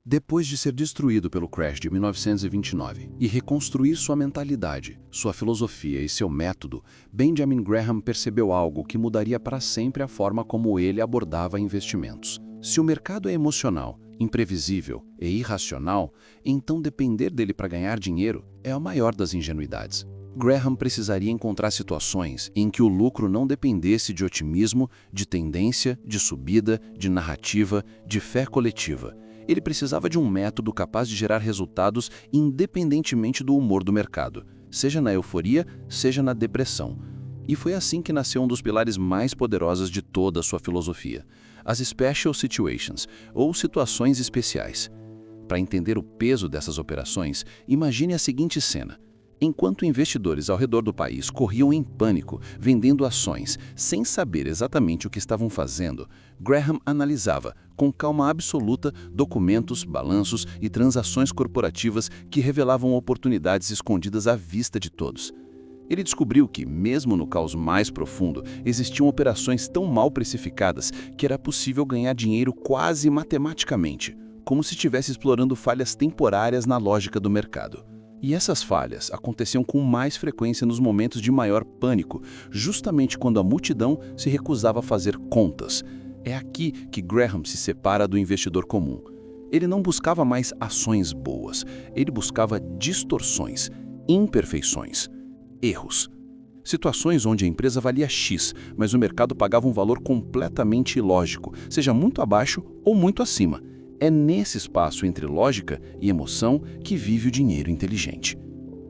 Depois de ser destruído pelo crash de 1929 e reconstruir sua mentalidade, sua filosofia e seu método, Benjamin Graham percebeu algo que mudaria para sempre a forma como ele abordava investimentos. Se o mercado é emocional, imprevisível e irracional, então depender dele para ganhar dinheiro é a maior das ingenuidades. Graham precisaria encontrar situações em que o lucro não dependesse de otimismo, de tendência, de subida, de narrativa, de fé coletiva. Ele precisava de um método capaz de gerar resultados independentemente do humor do mercado, seja na euforia, seja na depressão. E foi assim que nasceu um dos pilares mais poderosos de toda a sua filosofia, as Special Situations, ou situações especiais. Para entender o peso dessas operações, imagine a seguinte cena. Enquanto investidores ao redor do país corriam em pânico, vendendo ações, sem saber exatamente o que estavam fazendo, Graham analisava, com calma absoluta, documentos, balanços e transações corporativas que revelavam oportunidades escondidas à vista de todos. Ele descobriu que, mesmo no caos mais profundo, existiam operações tão mal precificadas que era possível ganhar dinheiro quase matematicamente, como se estivesse explorando falhas temporárias na lógica do mercado. E essas falhas aconteciam com mais frequência nos momentos de maior pânico, justamente quando a multidão se recusava a fazer contas. É aqui que Graham se separa do investidor comum. Ele não buscava mais ações boas, ele buscava distorções, imperfeições, erros. Situações onde a empresa valia X, mas o mercado pagava um valor completamente ilógico, seja muito abaixo ou muito acima. É nesse espaço entre lógica e emoção que vive o dinheiro inteligente.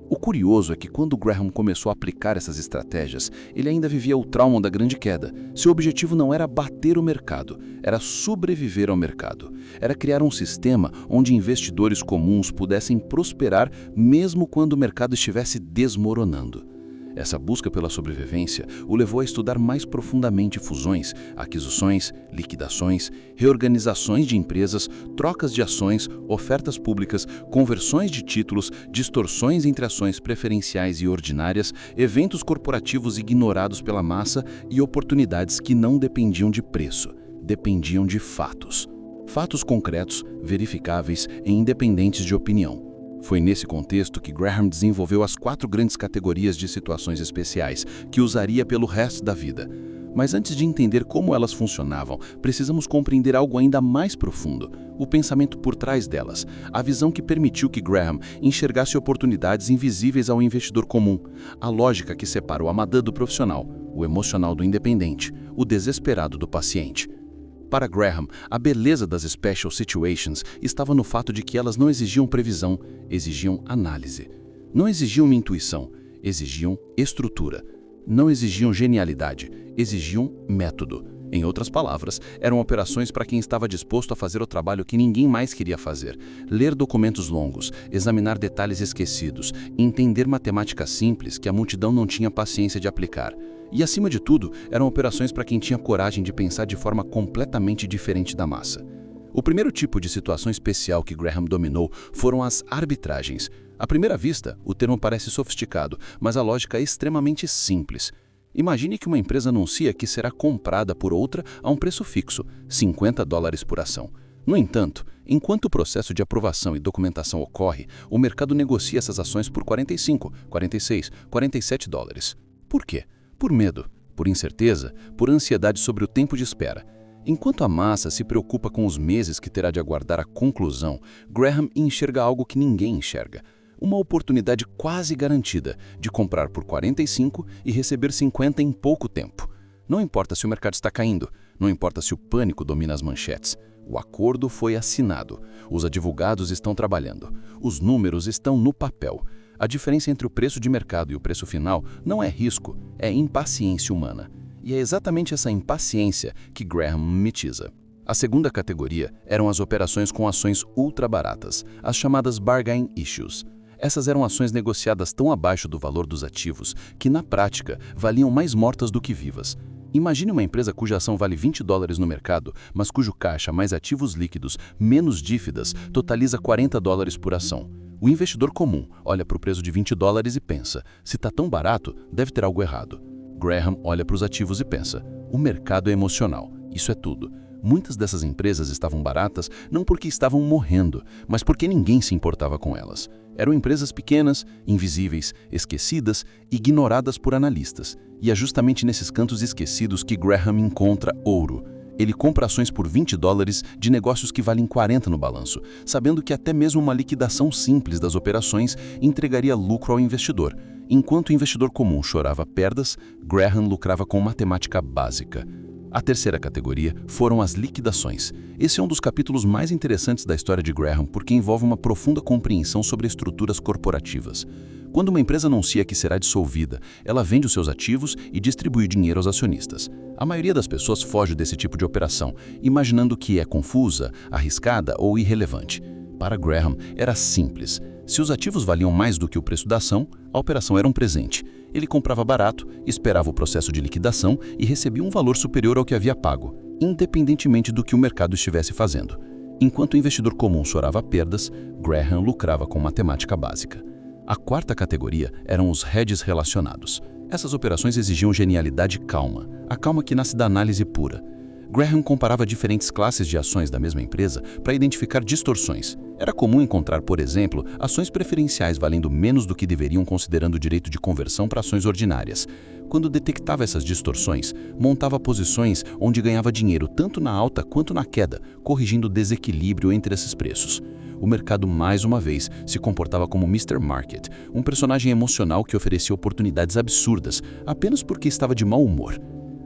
O curioso é que quando Graham começou a aplicar essas estratégias, ele ainda vivia o trauma da grande queda. Seu objetivo não era bater o mercado, era sobreviver ao mercado. Era criar um sistema onde investidores comuns pudessem prosperar mesmo quando o mercado estivesse desmoronando. Essa busca pela sobrevivência o levou a estudar mais profundamente fusões, aquisições, liquidações, reorganizações de empresas, trocas de ações, ofertas públicas, conversões de títulos, distorções entre ações preferenciais e ordinárias, eventos corporativos ignorados pela massa e oportunidades que não dependiam de preço, dependiam de fatos. Fatos concretos, verificáveis e independentes de opinião. Foi nesse contexto que Graham desenvolveu as 4 grandes categorias de situações especiais, que usaria pelo resto da vida. Mas antes de entender como elas funcionavam, precisamos compreender algo ainda mais profundo, o pensamento por trás delas, a visão que permitiu que Graham enxergasse oportunidades invisíveis ao investidor comum, a lógica que separa o amador do profissional, o emocional do independente, o desesperado do paciente. Para Graham, a beleza das Special Situations estava no fato de que elas não exigiam previsão, exigiam análise. Não exigiam intuição, exigiam estrutura. Não exigiam genialidade, exigiam método. Em outras palavras, eram operações para quem estava disposto a fazer o trabalho que ninguém mais queria fazer, ler documentos longos, examinar detalhes esquecidos, entender matemática simples que a multidão não tinha paciência de aplicar. E, acima de tudo, eram operações para quem tinha coragem de pensar de forma completamente diferente da massa. O primeiro tipo de situação especial que Graham dominou foram as arbitragens. À primeira vista, o termo parece sofisticado, mas a lógica é extremamente simples. Imagine que uma empresa anuncia que será comprada por outra a um preço fixo, $50 por ação. No entanto, enquanto o processo de aprovação e documentação ocorre, o mercado negocia essas ações por $45, $46, $47. Por quê? Por medo, por incerteza, por ansiedade sobre o tempo de espera. Enquanto a massa se preocupa com os meses que terá de aguardar a conclusão, Graham enxerga algo que ninguém enxerga. Uma oportunidade quase garantida de comprar por 45 e receber 50 em pouco tempo. Não importa se o mercado está caindo, não importa se o pânico domina as manchetes. O acordo foi assinado, os advogados estão trabalhando, os números estão no papel. A diferença entre o preço de mercado e o preço final não é risco, é impaciência humana. E é exatamente essa impaciência que Graham mitiza. A segunda categoria eram as operações com ações ultra baratas, as chamadas bargain issues. Essas eram ações negociadas tão abaixo do valor dos ativos que, na prática, valiam mais mortas do que vivas. Imagine uma empresa cuja ação vale $20 no mercado, mas cujo caixa mais ativos líquidos, menos dívidas, totaliza $40 por ação. O investidor comum olha para o preço de $20 e pensa, se está tão barato, deve ter algo errado. Graham olha para os ativos e pensa, o mercado é emocional, isso é tudo. Muitas dessas empresas estavam baratas não porque estavam morrendo, mas porque ninguém se importava com elas. Eram empresas pequenas, invisíveis, esquecidas, ignoradas por analistas. E é justamente nesses cantos esquecidos que Graham encontra ouro. Ele compra ações por $20 de negócios que valem 40 no balanço, sabendo que até mesmo uma liquidação simples das operações entregaria lucro ao investidor. Enquanto o investidor comum chorava perdas, Graham lucrava com matemática básica. A terceira categoria foram as liquidações. Esse é um dos capítulos mais interessantes da história de Graham porque envolve uma profunda compreensão sobre estruturas corporativas. Quando uma empresa anuncia que será dissolvida, ela vende os seus ativos e distribui dinheiro aos acionistas. A maioria das pessoas foge desse tipo de operação, imaginando que é confusa, arriscada ou irrelevante. Para Graham, era simples. Se os ativos valiam mais do que o preço da ação, a operação era um presente. Ele comprava barato, esperava o processo de liquidação e recebia um valor superior ao que havia pago, independentemente do que o mercado estivesse fazendo. Enquanto o investidor comum chorava perdas, Graham lucrava com matemática básica. A quarta categoria eram os hedges relacionados. Essas operações exigiam genialidade e calma, a calma que nasce da análise pura. Graham comparava diferentes classes de ações da mesma empresa para identificar distorções. Era comum encontrar, por exemplo, ações preferenciais valendo menos do que deveriam considerando o direito de conversão para ações ordinárias. Quando detectava essas distorções, montava posições onde ganhava dinheiro tanto na alta quanto na queda, corrigindo o desequilíbrio entre esses preços. O mercado, mais uma vez, se comportava como Mr. Market, um personagem emocional que oferecia oportunidades absurdas, apenas porque estava de mau humor.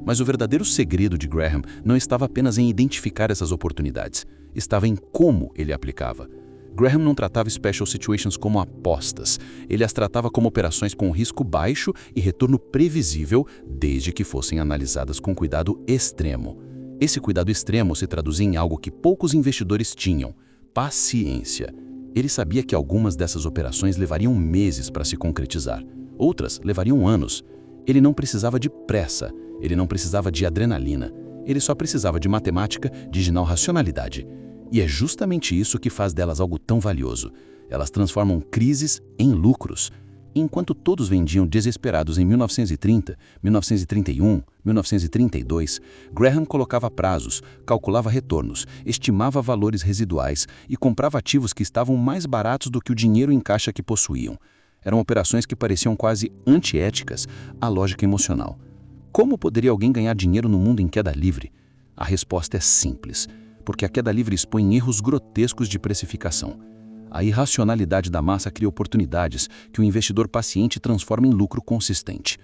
Mas o verdadeiro segredo de Graham não estava apenas em identificar essas oportunidades, estava em como ele aplicava. Graham não tratava Special Situations como apostas, ele as tratava como operações com risco baixo e retorno previsível, desde que fossem analisadas com cuidado extremo. Esse cuidado extremo se traduzia em algo que poucos investidores tinham: paciência. Ele sabia que algumas dessas operações levariam meses para se concretizar, outras levariam anos. Ele não precisava de pressa, ele não precisava de adrenalina, ele só precisava de matemática, de racionalidade. E é justamente isso que faz delas algo tão valioso. Elas transformam crises em lucros. Enquanto todos vendiam desesperados em 1930, 1931, 1932, Graham colocava prazos, calculava retornos, estimava valores residuais e comprava ativos que estavam mais baratos do que o dinheiro em caixa que possuíam. Eram operações que pareciam quase antiéticas à lógica emocional. Como poderia alguém ganhar dinheiro no mundo em queda livre? A resposta é simples, porque a queda livre expõe erros grotescos de precificação. A irracionalidade da massa cria oportunidades que o investidor paciente transforma em lucro consistente.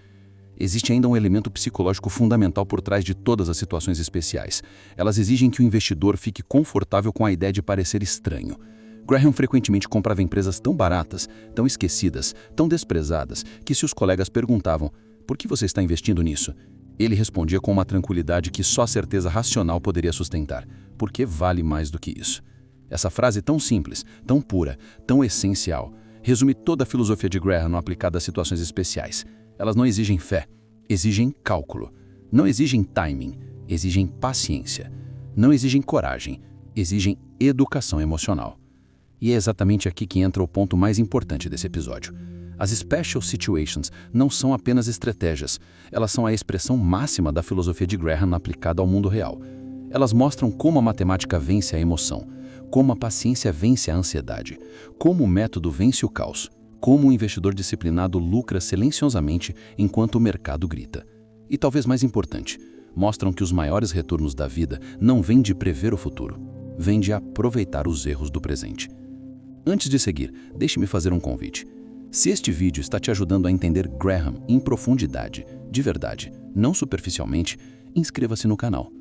Existe ainda um elemento psicológico fundamental por trás de todas as situações especiais. Elas exigem que o investidor fique confortável com a ideia de parecer estranho. Graham frequentemente comprava empresas tão baratas, tão esquecidas, tão desprezadas, que se os colegas perguntavam: "Por que você está investindo nisso?", ele respondia com uma tranquilidade que só a certeza racional poderia sustentar: "Porque vale mais do que isso." Essa frase tão simples, tão pura, tão essencial, resume toda a filosofia de Graham aplicada a situações especiais. Elas não exigem fé, exigem cálculo. Não exigem timing, exigem paciência. Não exigem coragem, exigem educação emocional. E é exatamente aqui que entra o ponto mais importante desse episódio. As Special Situations não são apenas estratégias, elas são a expressão máxima da filosofia de Graham aplicada ao mundo real. Elas mostram como a matemática vence a emoção, como a paciência vence a ansiedade, como o método vence o caos, como o investidor disciplinado lucra silenciosamente enquanto o mercado grita. E talvez mais importante, mostram que os maiores retornos da vida não vêm de prever o futuro, vêm de aproveitar os erros do presente. Antes de seguir, deixe-me fazer um convite. Se este vídeo está te ajudando a entender Graham em profundidade, de verdade, não superficialmente, inscreva-se no canal.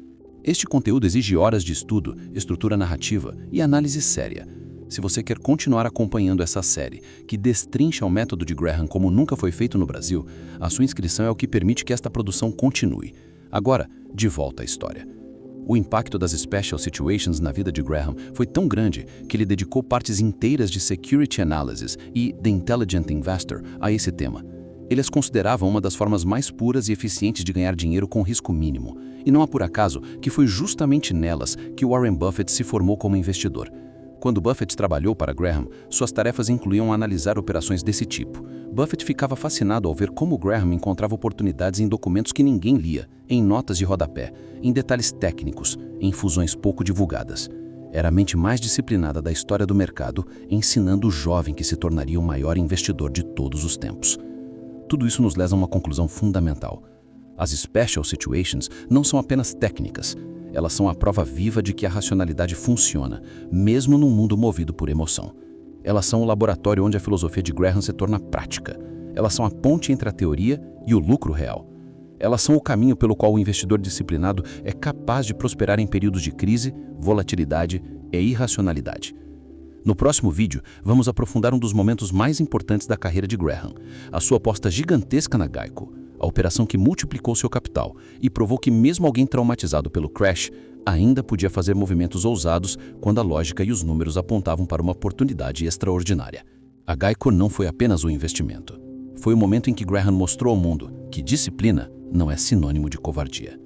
Este conteúdo exige horas de estudo, estrutura narrativa e análise séria. Se você quer continuar acompanhando essa série, que destrincha o método de Graham como nunca foi feito no Brasil, a sua inscrição é o que permite que esta produção continue. Agora, de volta à história. O impacto das Special Situations na vida de Graham foi tão grande que ele dedicou partes inteiras de Security Analysis e The Intelligent Investor a esse tema. Ele as considerava uma das formas mais puras e eficientes de ganhar dinheiro com risco mínimo. E não há por acaso que foi justamente nelas que Warren Buffett se formou como investidor. Quando Buffett trabalhou para Graham, suas tarefas incluíam analisar operações desse tipo. Buffett ficava fascinado ao ver como Graham encontrava oportunidades em documentos que ninguém lia, em notas de rodapé, em detalhes técnicos, em fusões pouco divulgadas. Era a mente mais disciplinada da história do mercado, ensinando o jovem que se tornaria o maior investidor de todos os tempos. Tudo isso nos leva a uma conclusão fundamental. As special situations não são apenas técnicas. Elas são a prova viva de que a racionalidade funciona, mesmo num mundo movido por emoção. Elas são o laboratório onde a filosofia de Graham se torna prática. Elas são a ponte entre a teoria e o lucro real. Elas são o caminho pelo qual o investidor disciplinado é capaz de prosperar em períodos de crise, volatilidade e irracionalidade. No próximo vídeo, vamos aprofundar um dos momentos mais importantes da carreira de Graham, a sua aposta gigantesca na Geico, a operação que multiplicou seu capital e provou que mesmo alguém traumatizado pelo crash ainda podia fazer movimentos ousados quando a lógica e os números apontavam para uma oportunidade extraordinária. A Geico não foi apenas um investimento. Foi o momento em que Graham mostrou ao mundo que disciplina não é sinônimo de covardia.